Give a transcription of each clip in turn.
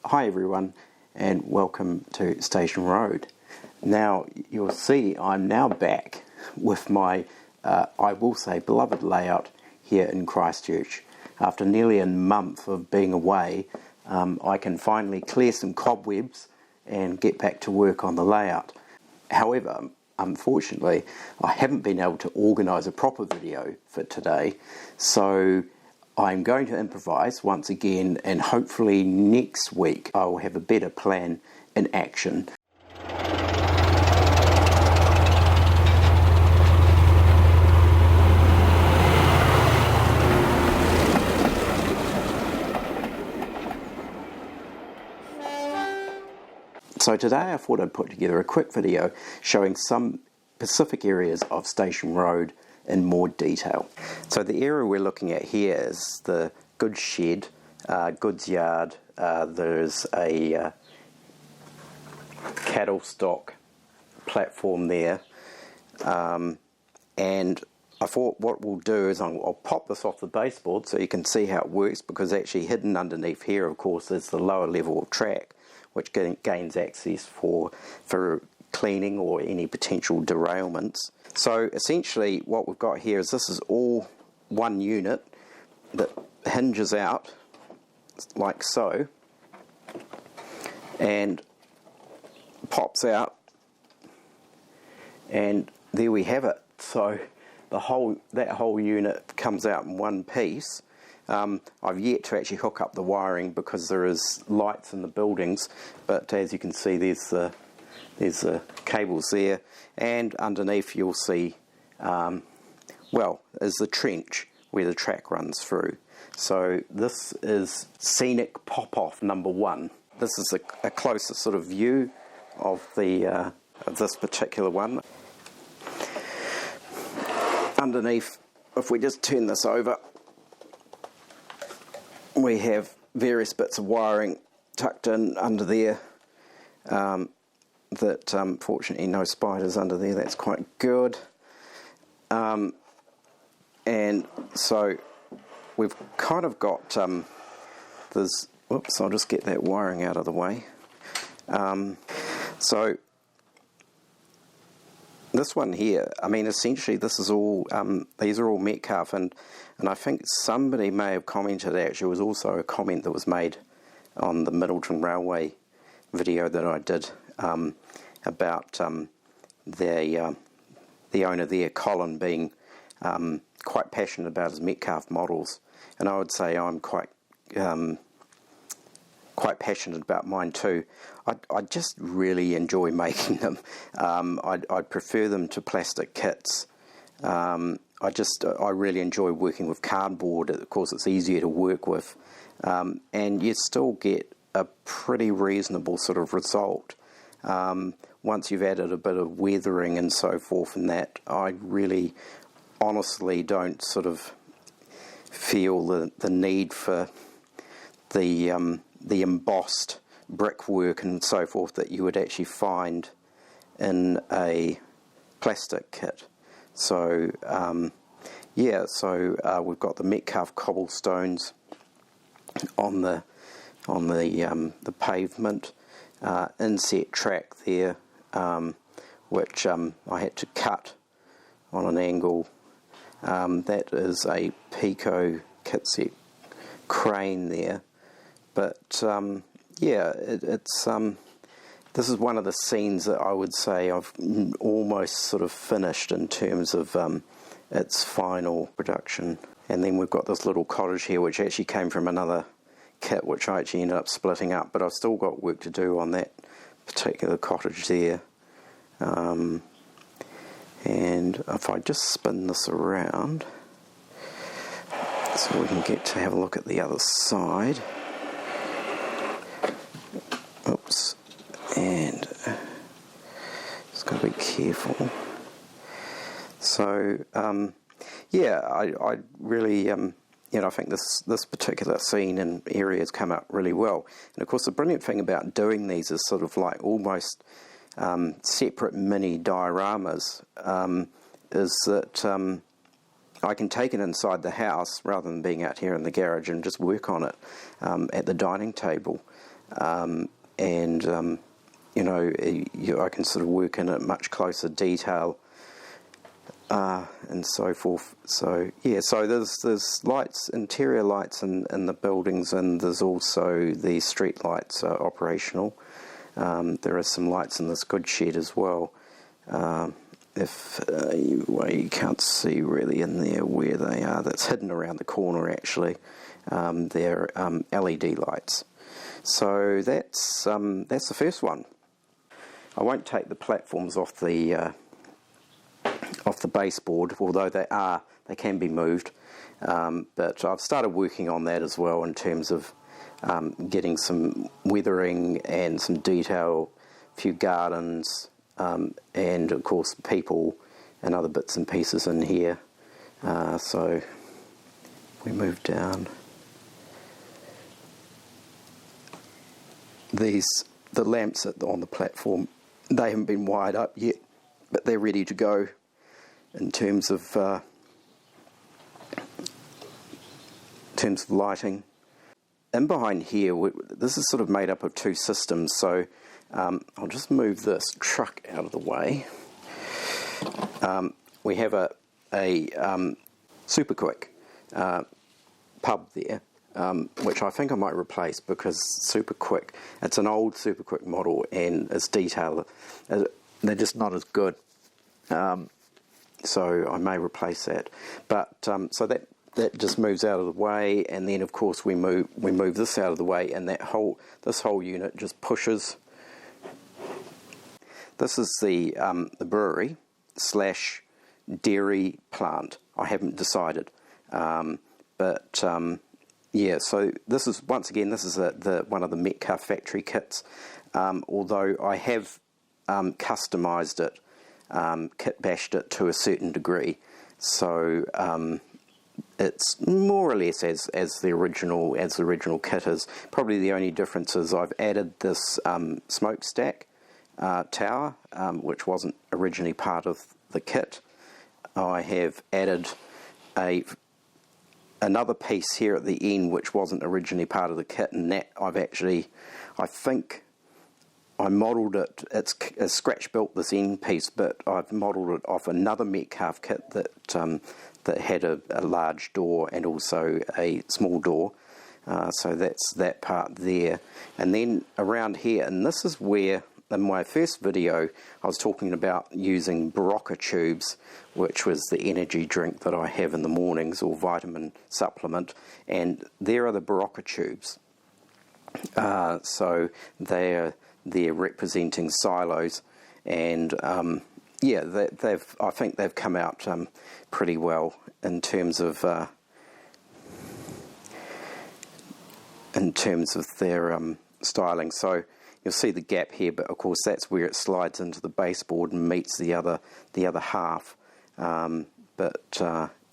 Hi everyone, and welcome to Station Road. Now you'll see I'm now back with my, I will say, beloved layout here in Christchurch. After nearly a month of being away, I can finally clear some cobwebs and get back to work on the layout. However, unfortunately, I haven't been able to organise a proper video for today, so I'm going to improvise once again, and hopefully next week I will have a better plan in action. So today I thought I'd put together a quick video showing some specific areas of Station Road in more detail. So the area we're looking at here is the goods shed, goods yard. There's a cattle stock platform there, and I thought what we'll do is I'll pop this off the baseboard so you can see how it works, because actually hidden underneath here, of course, is the lower level of track, which gains access for cleaning or any potential derailments. So essentially what we've got here is this is all one unit that hinges out like so and pops out, and there we have it. So that whole unit comes out in one piece. I've yet to actually hook up the wiring because there is lights in the buildings, but as you can see there's the cables there, and underneath you'll see is the trench where the track runs through. So this is scenic pop-off number one. This is a closer sort of view of this particular one. Underneath, if we just turn this over, we have various bits of wiring tucked in under there. That fortunately no spiders under there, that's quite good. And so we've kind of got I'll just get that wiring out of the way. So this one here, I mean, essentially this is all, these are all Metcalfe, and I think somebody may have commented, actually it was also a comment that was made on the Middleton Railway video that I did, about the owner there, Colin, being quite passionate about his Metcalfe models, and I would say I'm quite passionate about mine too. I just really enjoy making them. I'd prefer them to plastic kits. I really enjoy working with cardboard. Of course, it's easier to work with, and you still get a pretty reasonable sort of result. Once you've added a bit of weathering and so forth, and that, I really honestly don't sort of feel the need for the embossed brickwork and so forth that you would actually find in a plastic kit. So we've got the Metcalfe cobblestones on the pavement, inset track there, which I had to cut on an angle. That is a Pico kitset crane there, but this is one of the scenes that I would say I've almost sort of finished in terms of its final production. And then we've got this little cottage here, which actually came from another kit, which I actually ended up splitting up, but I've still got work to do on that particular cottage there. And if I just spin this around so we can get to have a look at the other side. Oops. And just got to be careful. So I really I think this particular scene and area has come out really well. And of course the brilliant thing about doing these is sort of like almost separate mini dioramas, is that I can take it inside the house rather than being out here in the garage and just work on it at the dining table. and I can sort of work in at much closer detail, and so forth. So yeah, so there's lights, interior lights in the buildings, and there's also the street lights are operational. There are some lights in this goods shed as well. If you can't see really in there where they are, that's hidden around the corner actually. They're LED lights. So that's the first one. I won't take the platforms off the baseboard, although they can be moved. But I've started working on that as well in terms of getting some weathering and some detail, a few gardens, and of course people and other bits and pieces in here. So we move down. The lamps on the platform, they haven't been wired up yet, but they're ready to go in terms of lighting. In behind here, this is sort of made up of two systems, so I'll just move this truck out of the way. We have a SuperQuick pub there, which I think I might replace, because SuperQuick, it's an old SuperQuick model, and its detail, they're just not as good. So I may replace that. But so that just moves out of the way, and then of course we move this out of the way, and this whole unit just pushes. This is the brewery / dairy plant. I haven't decided, but yeah. So this is the one of the Metcalfe factory kits. Although I have customized it, kit bashed it to a certain degree, so it's more or less as the original kit is. Probably the only difference is I've added this smokestack tower, which wasn't originally part of the kit. I have added another piece here at the end, which wasn't originally part of the kit, and that I think I modelled it. It's scratch built this end piece, but I've modelled it off another Metcalfe kit that had a large door and also a small door. So that's that part there. And then around here, and this is where, in my first video, I was talking about using Barocca tubes, which was the energy drink that I have in the mornings, or vitamin supplement, and there are the Barocca tubes. So they're representing silos, and yeah, I think they've come out pretty well in terms of their styling. So you'll see the gap here, but of course that's where it slides into the baseboard and meets the other half.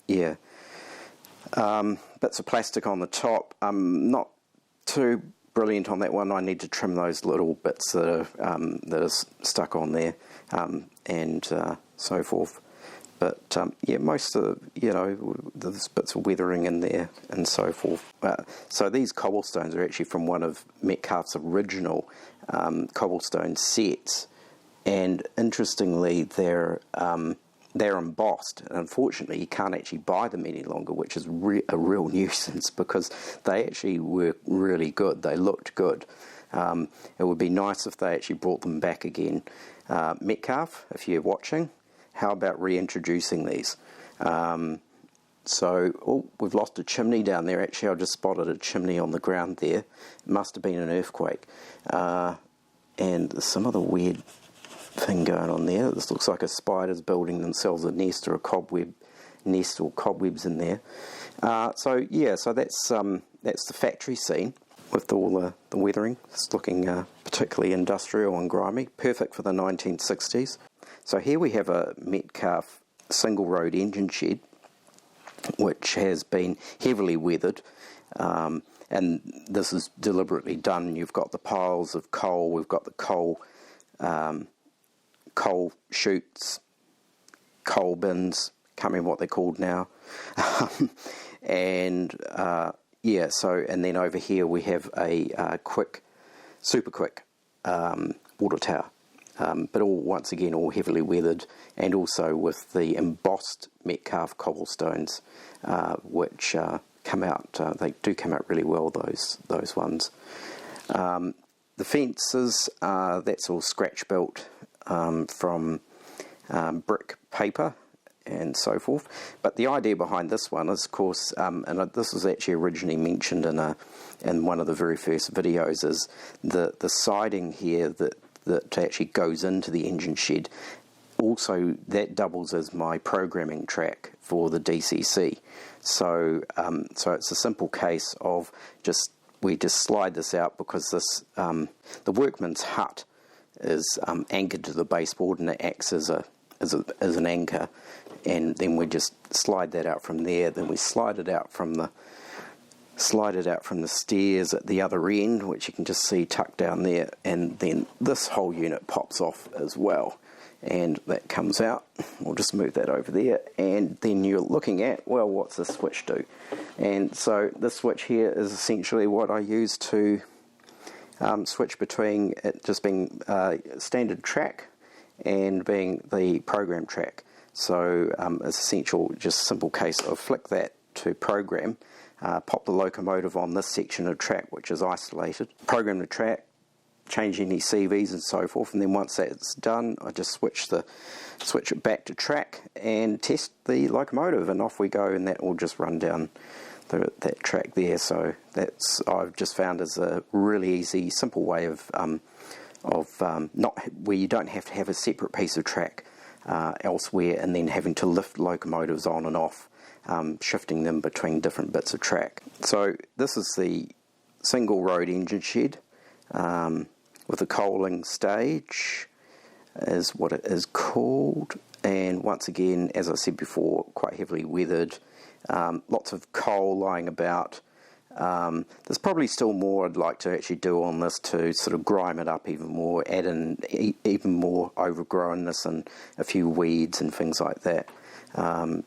Yeah, bits of plastic on the top. Not too brilliant on that one. I need to trim those little bits that are stuck on there, and so forth. But yeah, most of there's bits of weathering in there and so forth. So these cobblestones are actually from one of Metcalfe's original cobblestone sets, and interestingly, they're embossed. And unfortunately, you can't actually buy them any longer, which is a real nuisance, because they actually were really good. They looked good. It would be nice if they actually brought them back again. Metcalfe, if you're watching, how about reintroducing these? We've lost a chimney down there. Actually, I just spotted a chimney on the ground there. It must have been an earthquake. And there's some other weird thing going on there. This looks like a spider's building themselves a nest, or a cobweb nest, or cobwebs in there. So that's the factory scene with all the weathering. It's looking particularly industrial and grimy, perfect for the 1960s. So here we have a Metcalfe single road engine shed, which has been heavily weathered, and this is deliberately done. You've got the piles of coal, we've got the coal chutes, coal bins, can't remember what they're called now, and then over here we have a quick SuperQuick water tower. But once again, all heavily weathered, and also with the embossed Metcalfe cobblestones, which come out. They do come out really well. Those ones. The fences, that's all scratch built from brick paper and so forth. But the idea behind this one is, of course, and this was actually originally mentioned in one of the very first videos, is the siding here that actually goes into the engine shed. Also, that doubles as my programming track for the DCC. So it's a simple case of we just slide this out, because this the workman's hut is anchored to the baseboard, and it acts as an anchor, and then we just slide that out from there. Then we slide it out from the stairs at the other end, which you can just see tucked down there, and then this whole unit pops off as well, and that comes out. We'll just move that over there, and then you're looking at, well, what's this switch do? And so this switch here is essentially what I use to switch between it just being standard track and being the program track. So it's essential, just a simple case of flick that to program, pop the locomotive on this section of track which is isolated, program the track, change any CVs and so forth, and then once that's done, I just switch it back to track and test the locomotive, and off we go, and that will just run down that track there. So that's, I've just found, is a really easy, simple way of not where you don't have to have a separate piece of track elsewhere, and then having to lift locomotives on and off, shifting them between different bits of track. So this is the single road engine shed with a coaling stage, is what it is called, and once again, as I said before, quite heavily weathered, lots of coal lying about. There's probably still more I'd like to actually do on this to sort of grime it up even more, add in even more overgrownness and a few weeds and things like that. And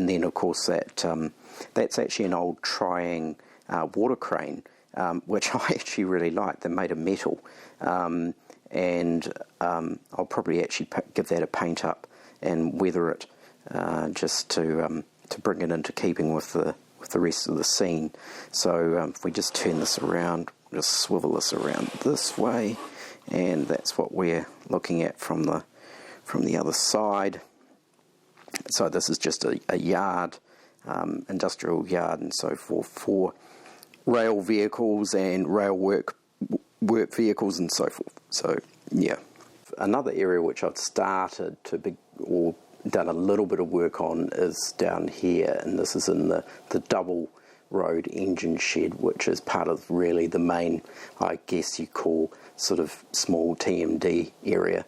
then of course that's actually an old Triang water crane, which I actually really like. They're made of metal, and I'll probably actually give that a paint up and weather it, just to bring it into keeping with the rest of the scene. So if we just turn this around, just swivel this around this way, and that's what we're looking at from the other side. So this is just a yard, industrial yard and so forth, for rail vehicles and rail work vehicles and so forth. So yeah, another area which I've started or done a little bit of work on is down here, and this is in the double road engine shed, which is part of really the main, I guess you call, sort of small TMD area.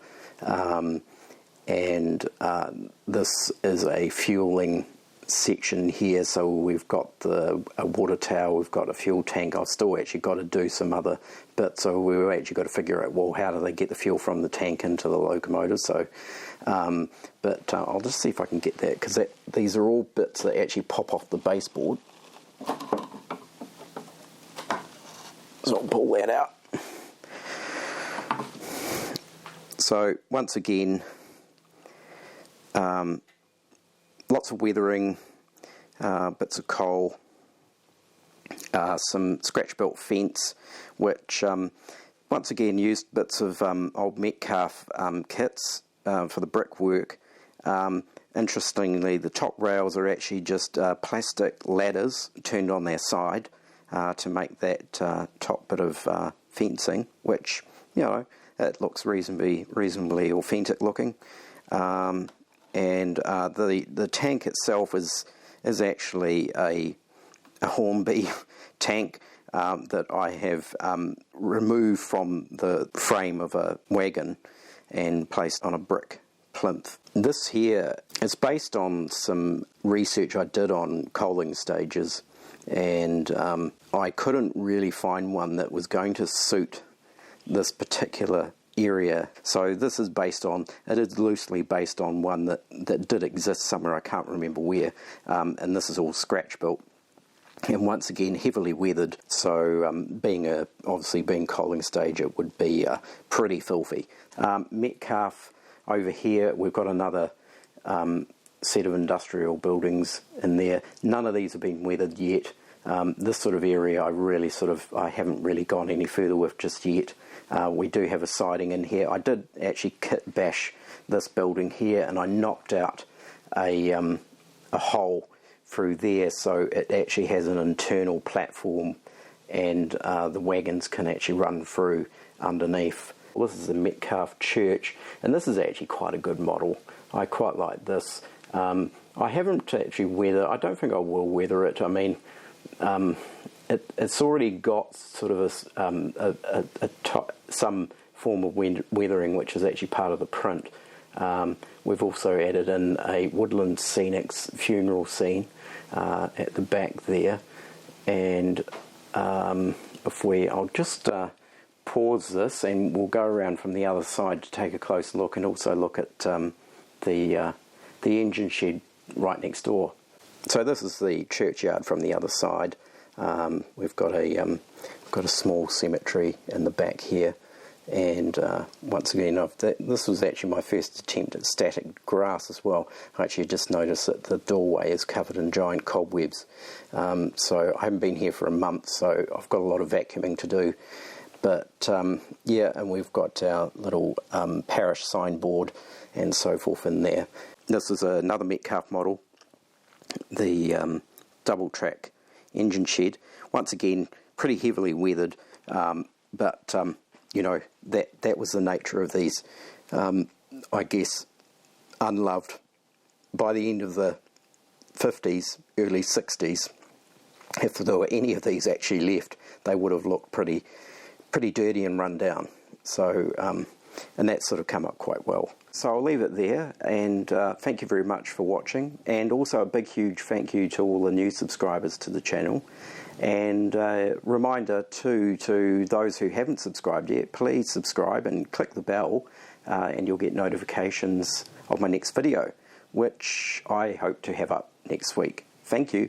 This is a fueling section here, so we've got a water tower, we've got a fuel tank. I've still actually got to do some other bits, so we've actually got to figure out, well, how do they get the fuel from the tank into the locomotive? So but I'll just see if I can get that, because these are all bits that actually pop off the baseboard. So I'll pull that out. So once again, lots of weathering, bits of coal, some scratch-built fence, which once again used bits of old Metcalfe kits for the brickwork. Interestingly, the top rails are actually just plastic ladders turned on their side to make that top bit of fencing, which, you know, it looks reasonably authentic looking. And the tank itself is actually a Hornby tank that I have removed from the frame of a wagon and placed on a brick plinth. This here is based on some research I did on coaling stages, and I couldn't really find one that was going to suit this particular area. So this is loosely based on one that did exist somewhere, I can't remember where, and this is all scratch built. and once again heavily weathered, so obviously being coaling stage, it would be pretty filthy. Metcalfe over here, we've got another set of industrial buildings in there. None of these have been weathered yet. This sort of area I haven't really gone any further with just yet. We do have a siding in here. I did actually kit bash this building here, and I knocked out a hole through there, so it actually has an internal platform, and the wagons can actually run through underneath. This is the Metcalfe church, and this is actually quite a good model. I quite like this. I haven't actually weathered. I don't think I will weather it. I mean, it's already got sort of some form of weathering, which is actually part of the print. We've also added in a woodland scenics funeral scene at the back there, and I'll just pause this, and we'll go around from the other side to take a closer look, and also look at the engine shed right next door. So this is the churchyard from the other side. We've got a small cemetery in the back here, and once again, this was actually my first attempt at static grass as well. I actually just noticed that the doorway is covered in giant cobwebs. So I haven't been here for a month, so I've got a lot of vacuuming to do. But yeah, and we've got our little parish signboard and so forth in there. This is another Metcalfe model, the double track engine shed. Once again, pretty heavily weathered, but you know, that was the nature of these. I guess unloved. By the end of the 50s, early 60s, if there were any of these actually left, they would have looked pretty dirty and run down. So, and that's sort of come up quite well. So I'll leave it there, and thank you very much for watching, and also a big huge thank you to all the new subscribers to the channel. And reminder too, to those who haven't subscribed yet, please subscribe and click the bell, and you'll get notifications of my next video, which I hope to have up next week. Thank you.